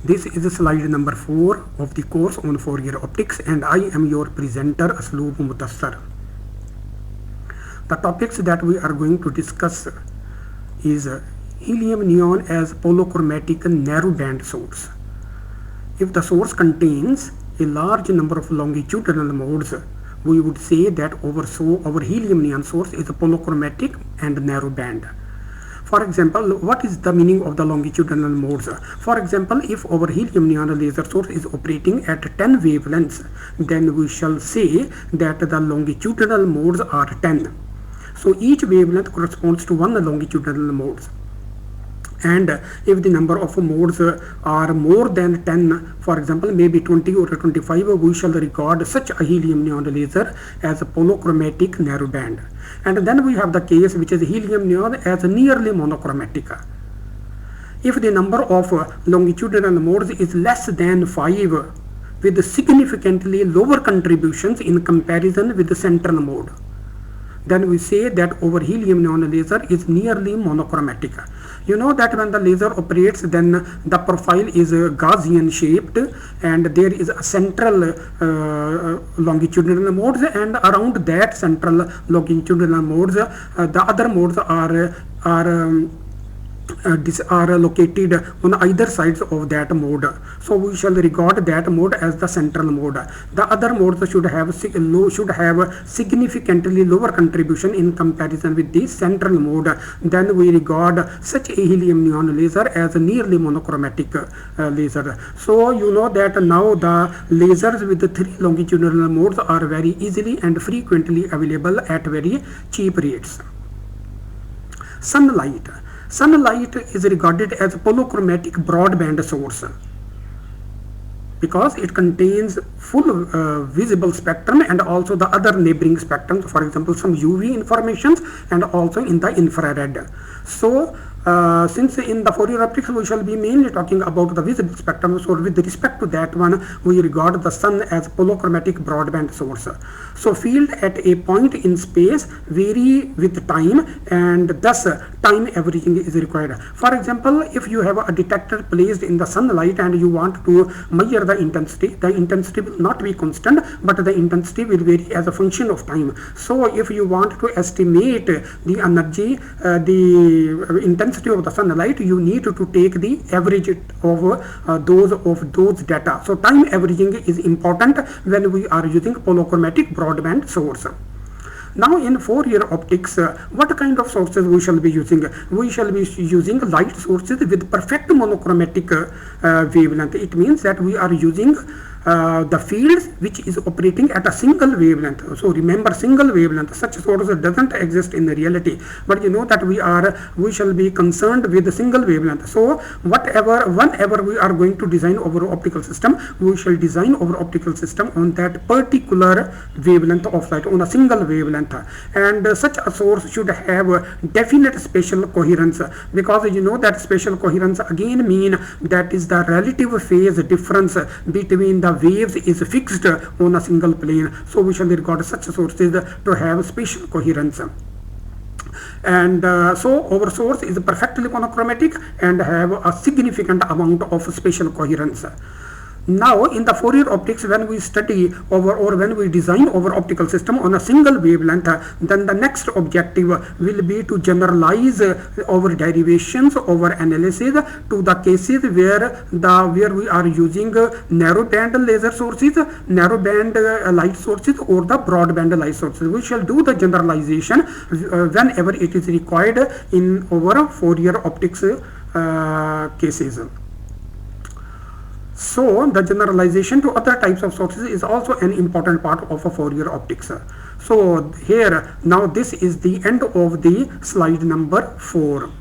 This is slide number 4 of the course on Fourier optics, and I am your presenter Asloob Mutassar. The topics that we are going to discuss is helium neon as polychromatic narrow band source. If the source contains a large number of longitudinal modes, we would say that our helium neon source is a polychromatic and narrow band. For example, what is the meaning of the longitudinal modes? For example, if our helium neon laser source is operating at 10 wavelengths, then we shall say that the longitudinal modes are 10. So each wavelength corresponds to one longitudinal mode. And if the number of modes are more than 10, for example maybe 20 or 25, we shall regard such a helium neon laser as a polychromatic narrow band. And then we have the case which is helium neon as nearly monochromatic. If the number of longitudinal modes is less than 5 with significantly lower contributions in comparison with the central mode, then we say that our helium neon laser is nearly monochromatic. You know that when the laser operates, then the profile is Gaussian shaped, and there is a central longitudinal modes, and around that central longitudinal modes the other modes are located on either sides of that mode. So we shall regard that mode as the central mode. The other modes should have significantly lower contribution in comparison with the central mode. Then we regard such a helium neon laser as a nearly monochromatic laser. So you know that now the lasers with the 3 longitudinal modes are very easily and frequently available at very cheap rates. Sunlight is regarded as a polychromatic broadband source because it contains full visible spectrum and also the other neighboring spectrums, for example some UV informations and also in the infrared. So since in the Fourier optics we shall be mainly talking about the visible spectrum, so with respect to that one we regard the sun as polychromatic broadband source. So field at a point in space vary with time, and thus time averaging is required. For example, if you have a detector placed in the sunlight and you want to measure the intensity will not be constant, but the intensity will vary as a function of time. So if you want to estimate the energy, the intensity of the sunlight, you need to take the average of those data. So time averaging is important when we are using polychromatic broadband source. Now in Fourier optics, what kind of sources we shall be using? We shall be using light sources with perfect monochromatic wavelength. It means that we are using the fields which is operating at a single wavelength. So remember, single wavelength, such source doesn't exist in reality, but you know that we shall be concerned with the single wavelength. So whenever we are going to design our optical system, we shall design our optical system on that particular wavelength of light, on a single wavelength. And such a source should have definite spatial coherence, because you know that spatial coherence again mean that is the relative phase difference between the waves is fixed on a single plane. So we shall regard such sources to have spatial coherence. And so our source is perfectly monochromatic and have a significant amount of spatial coherence. Now in the Fourier optics, when we study when we design our optical system on a single wavelength, then the next objective will be to generalize our derivations, our analysis to the cases where we are using narrow band laser sources, narrow band light sources, or the broadband light sources. We shall do the generalization whenever it is required in our Fourier optics cases. So the generalization to other types of sources is also an important part of a Fourier optics. So here now this is the end of the slide number 4.